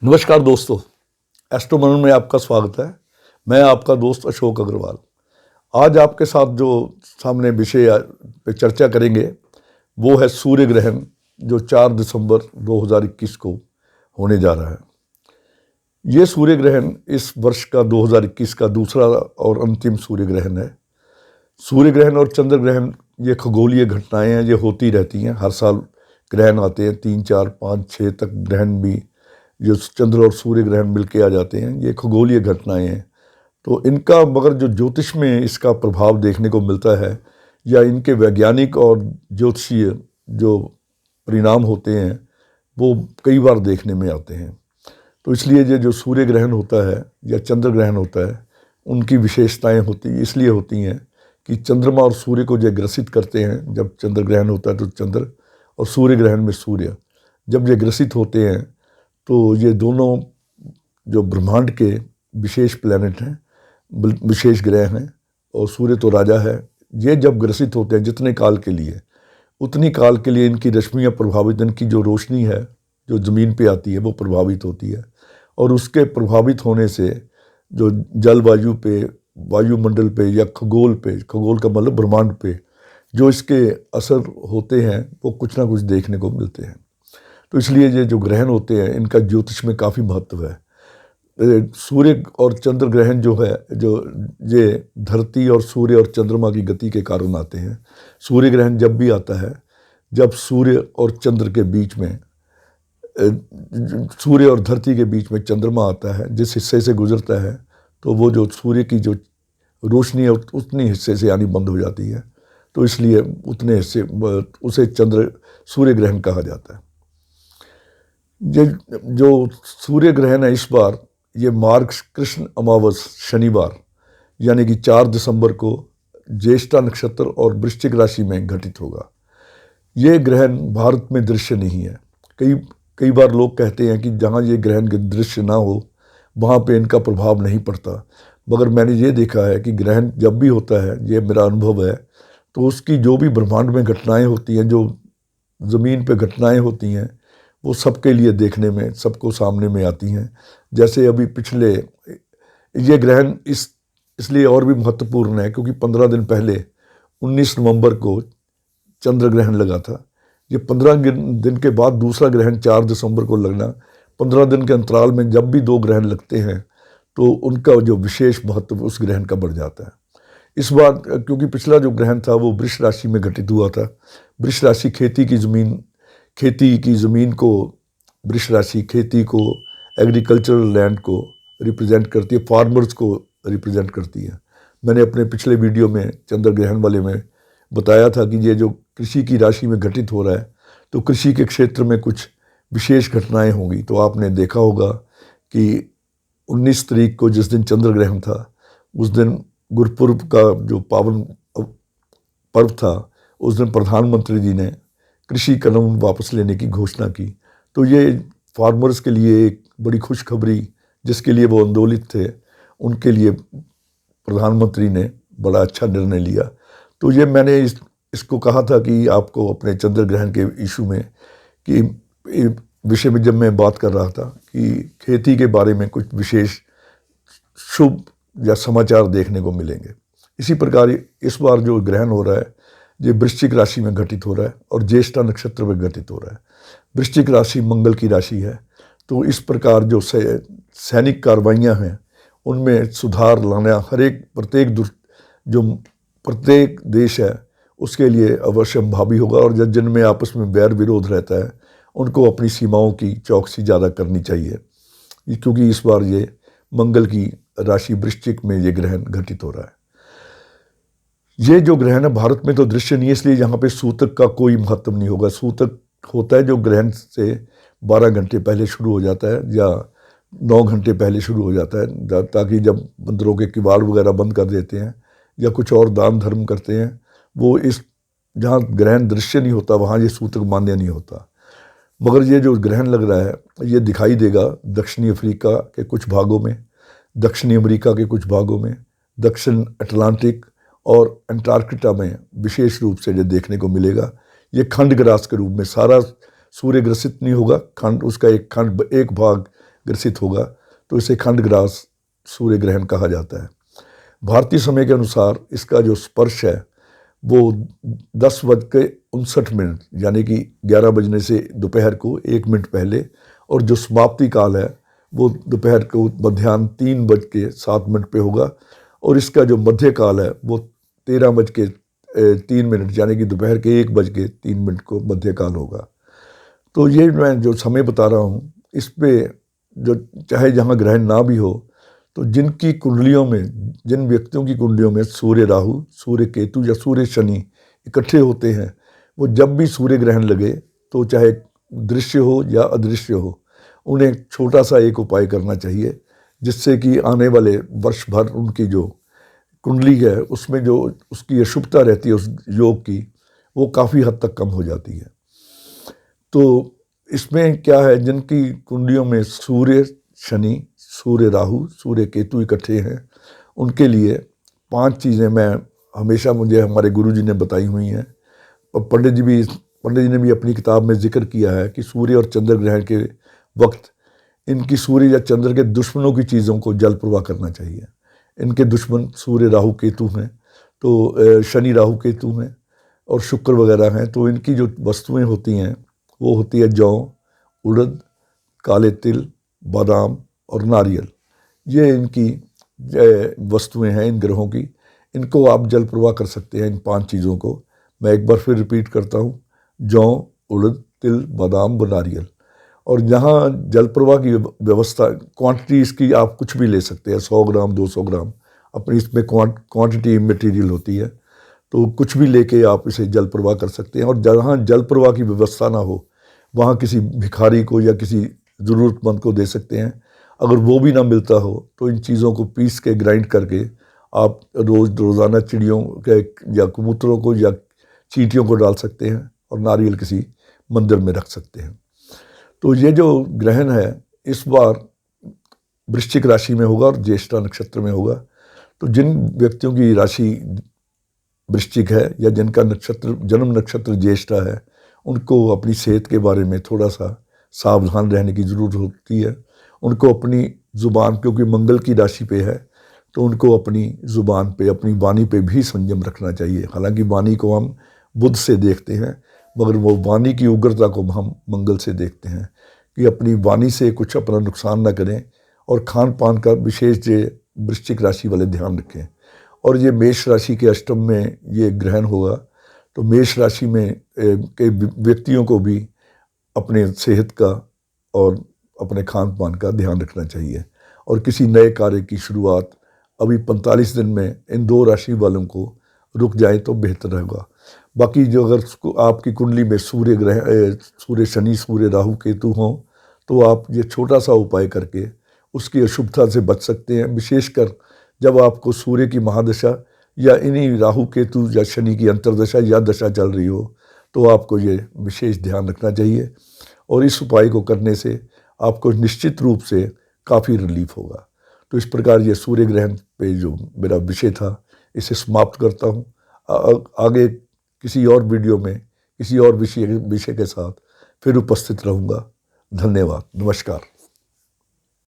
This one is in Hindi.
नमस्कार दोस्तों, एस्ट्रो मनन में आपका स्वागत है। मैं आपका दोस्त अशोक अग्रवाल। आज आपके साथ जो सामने विषय पे चर्चा करेंगे वो है सूर्य ग्रहण, जो 4 दिसंबर 2021 को होने जा रहा है। ये सूर्य ग्रहण इस वर्ष का 2021 का दूसरा और अंतिम सूर्य ग्रहण है। सूर्य ग्रहण और चंद्र ग्रहण ये खगोलीय घटनाएं हैं, ये होती रहती हैं। हर साल ग्रहण आते हैं, 3, 4, 5, 6 तक ग्रहण भी, जो चंद्र और सूर्य ग्रहण मिलके आ जाते हैं, ये खगोलीय घटनाएं हैं। तो इनका मगर जो ज्योतिष में इसका प्रभाव देखने को मिलता है, या इनके वैज्ञानिक और ज्योतिषीय जो परिणाम होते हैं वो कई बार देखने में आते हैं। तो इसलिए ये जो सूर्य ग्रहण होता है या चंद्र ग्रहण होता है, उनकी विशेषताएं होती इसलिए होती हैं कि चंद्रमा और सूर्य को जो ग्रसित करते हैं, जब चंद्र ग्रहण होता है तो चंद्र, और सूर्य ग्रहण में सूर्य जब ये ग्रसित होते हैं तो ये दोनों जो ब्रह्मांड के विशेष प्लैनेट हैं, विशेष ग्रह हैं, और सूर्य तो राजा है, ये जब ग्रसित होते हैं जितने काल के लिए, उतनी काल के लिए इनकी रश्मियाँ प्रभावित, इनकी जो रोशनी है जो ज़मीन पे आती है वो प्रभावित होती है। और उसके प्रभावित होने से जो जलवायु पे, वायुमंडल पे या खगोल पे, खगोल का मतलब ब्रह्मांड पे, जो इसके असर होते हैं वो कुछ ना कुछ देखने को मिलते हैं। तो इसलिए ये जो ग्रहण होते हैं इनका ज्योतिष में काफ़ी महत्व है। सूर्य और चंद्र ग्रहण जो है, जो ये धरती और सूर्य और चंद्रमा की गति के कारण आते हैं। सूर्य ग्रहण जब भी आता है जब सूर्य और चंद्र के बीच में, सूर्य और धरती के बीच में चंद्रमा आता है, जिस हिस्से से गुजरता है तो वो जो सूर्य की जो रोशनी है उतनी हिस्से से आनी बंद हो जाती है। तो इसलिए उतने हिस्से उसे सूर्य ग्रहण कहा जाता है। ये जो सूर्य ग्रहण है इस बार, ये मार्ग कृष्ण अमावस शनिवार यानी कि 4 दिसंबर को ज्येष्ठा नक्षत्र और वृश्चिक राशि में घटित होगा। ये ग्रहण भारत में दृश्य नहीं है। कई बार लोग कहते हैं कि जहाँ ये ग्रहण के दृश्य ना हो वहाँ पे इनका प्रभाव नहीं पड़ता, मगर मैंने ये देखा है कि ग्रहण जब भी होता है, ये मेरा अनुभव है, तो उसकी जो भी ब्रह्मांड में घटनाएं होती हैं, जो ज़मीन पे घटनाएं होती हैं, वो सबके लिए देखने में, सबको सामने में आती हैं। जैसे अभी पिछले, ये ग्रहण इसलिए और भी महत्वपूर्ण है क्योंकि 15 दिन पहले 19 नवंबर को चंद्र ग्रहण लगा था। ये 15 दिन के बाद दूसरा ग्रहण 4 दिसंबर को लगना, 15 दिन के अंतराल में जब भी 2 ग्रहण लगते हैं तो उनका जो विशेष महत्व उस ग्रहण का बढ़ जाता है। इस बार क्योंकि पिछला जो ग्रहण था वो वृष राशि में घटित हुआ था। वृष राशि खेती की ज़मीन को, वृष राशि खेती को, एग्रीकल्चरल लैंड को रिप्रेजेंट करती है, फार्मर्स को रिप्रेजेंट करती है। मैंने अपने पिछले वीडियो में चंद्र ग्रहण वाले में बताया था कि ये जो कृषि की राशि में घटित हो रहा है तो कृषि के क्षेत्र में कुछ विशेष घटनाएं होंगी। तो आपने देखा होगा कि 19 तारीख को जिस दिन चंद्र ग्रहण था, उस दिन गुरुपुरब का जो पावन पर्व था, उस दिन प्रधानमंत्री जी ने कृषि कानून वापस लेने की घोषणा की। तो ये फार्मर्स के लिए एक बड़ी खुशखबरी, जिसके लिए वो आंदोलित थे, उनके लिए प्रधानमंत्री ने बड़ा अच्छा निर्णय लिया। तो ये मैंने इसको कहा था कि आपको अपने चंद्र ग्रहण के इशू में, कि विषय में जब मैं बात कर रहा था कि खेती के बारे में कुछ विशेष शुभ या समाचार देखने को मिलेंगे। इसी प्रकार इस बार जो ग्रहण हो रहा है ये वृश्चिक राशि में घटित हो रहा है और ज्येष्ठा नक्षत्र में घटित हो रहा है। वृश्चिक राशि मंगल की राशि है, तो इस प्रकार जो सैनिक कार्रवाइयाँ हैं उनमें सुधार लाना प्रत्येक देश है उसके लिए अवश्य भावी होगा। और जिनमें आपस में बैर विरोध रहता है उनको अपनी सीमाओं की चौकसी ज़्यादा करनी चाहिए, क्योंकि इस बार ये मंगल की राशि वृश्चिक में ये ग्रहण घटित हो रहा है। ये जो ग्रहण है भारत में तो दृश्य नहीं है, इसलिए यहाँ पे सूतक का कोई महत्व नहीं होगा। सूतक होता है जो ग्रहण से 12 घंटे पहले शुरू हो जाता है या 9 घंटे पहले शुरू हो जाता है, ताकि जब मंदिरों के किवाड़ वगैरह बंद कर देते हैं या कुछ और दान धर्म करते हैं, वो इस जहाँ ग्रहण दृश्य नहीं होता वहाँ ये सूतक मान्य नहीं होता। मगर ये जो ग्रहण लग रहा है ये दिखाई देगा दक्षिणी अफ्रीका के कुछ भागों में, दक्षिणी अमेरिका के कुछ भागों में, दक्षिण अटलांटिक और अंटार्कटिका में विशेष रूप से ये देखने को मिलेगा। ये खंड ग्रास के रूप में, सारा सूर्य ग्रसित नहीं होगा, खंड उसका एक भाग ग्रसित होगा तो इसे खंडग्रास सूर्य ग्रहण कहा जाता है। भारतीय समय के अनुसार इसका जो स्पर्श है वो 10:59 यानी कि 11 बजने से दोपहर को 1 मिनट पहले, और जो समाप्ति काल है वो दोपहर को मध्याह्न 3:07 पे होगा, और इसका जो मध्य काल है वो 13:03 यानी कि दोपहर के 1:03 को मध्य काल होगा। तो ये मैं जो समय बता रहा हूँ इस पे जो चाहे जहाँ ग्रहण ना भी हो, तो जिनकी कुंडलियों में, जिन व्यक्तियों की कुंडलियों में सूर्य राहु, सूर्य केतु या सूर्य शनि इकट्ठे होते हैं, वो जब भी सूर्य ग्रहण लगे तो चाहे दृश्य हो या अदृश्य हो, उन्हें छोटा सा एक उपाय करना चाहिए जिससे कि आने वाले वर्ष भर उनकी जो कुंडली है उसमें जो उसकी अशुभता रहती है उस योग की, वो काफ़ी हद तक कम हो जाती है। तो इसमें क्या है, जिनकी कुंडलियों में सूर्य शनि, सूर्य राहु, सूर्य केतु इकट्ठे हैं, उनके लिए 5 चीज़ें मैं हमेशा, मुझे हमारे गुरुजी ने बताई हुई हैं, और पंडित जी ने भी अपनी किताब में जिक्र किया है कि सूर्य और चंद्र ग्रहण के वक्त इनकी सूर्य या चंद्र के दुश्मनों की चीज़ों को जल प्रवाह करना चाहिए। इनके दुश्मन सूर्य राहु केतु हैं, तो शनि राहु केतु हैं और शुक्र वगैरह हैं। तो इनकी जो वस्तुएं होती हैं वो होती है जौ, उड़द, काले तिल, बादाम और नारियल। ये इनकी वस्तुएं हैं इन ग्रहों की। इनको आप जल प्रवाह कर सकते हैं, इन 5 चीज़ों को। मैं एक बार फिर रिपीट करता हूँ, जौ, उड़द, तिल, बादाम व नारियल। और जहाँ जल प्रवाह की व्यवस्था, क्वांटिटी इसकी आप कुछ भी ले सकते हैं, 100 ग्राम 200 ग्राम, अपनी इसमें क्वांटिटी मटेरियल होती है, तो कुछ भी लेके आप इसे जल प्रवाह कर सकते हैं। और जहाँ जल प्रवाह की व्यवस्था ना हो वहाँ किसी भिखारी को या किसी ज़रूरतमंद को दे सकते हैं। अगर वो भी ना मिलता हो तो इन चीज़ों को पीस के ग्राइंड करके आप रोज़ाना चिड़ियों के या कबूतरों को या चींटियों को डाल सकते हैं और नारियल किसी मंदिर में रख सकते हैं। तो ये जो ग्रहण है इस बार वृश्चिक राशि में होगा और ज्येष्ठा नक्षत्र में होगा। तो जिन व्यक्तियों की राशि वृश्चिक है या जिनका जन्म नक्षत्र ज्येष्ठा है, उनको अपनी सेहत के बारे में थोड़ा सा सावधान रहने की ज़रूरत होती है। उनको अपनी ज़ुबान, क्योंकि मंगल की राशि पे है, तो उनको अपनी ज़ुबान पे, अपनी वाणी पे भी संयम रखना चाहिए। हालांकि वाणी को हम बुध से देखते हैं, मगर वो वाणी की उग्रता को हम मंगल से देखते हैं कि अपनी वाणी से कुछ अपना नुकसान ना करें। और खान पान का विशेष जो वृश्चिक राशि वाले ध्यान रखें। और ये मेष राशि के अष्टम में ये ग्रहण होगा, तो मेष राशि में के व्यक्तियों को भी अपने सेहत का और अपने खान पान का ध्यान रखना चाहिए। और किसी नए कार्य की शुरुआत अभी 45 दिन में इन 2 राशि वालों को रुक जाए तो बेहतर रहेगा। बाकी जो अगर आपकी कुंडली में सूर्य शनि, सूर्य राहु केतु हों, तो आप ये छोटा सा उपाय करके उसकी अशुभता से बच सकते हैं। विशेषकर जब आपको सूर्य की महादशा या इन्हीं राहु केतु या शनि की अंतर्दशा या दशा चल रही हो, तो आपको ये विशेष ध्यान रखना चाहिए। और इस उपाय को करने से आपको निश्चित रूप से काफ़ी रिलीफ होगा। तो इस प्रकार ये सूर्य ग्रहण पे जो मेरा विषय था इसे समाप्त करता हूँ। आगे किसी और वीडियो में किसी और विषय के साथ फिर उपस्थित रहूँगा। धन्यवाद, नमस्कार।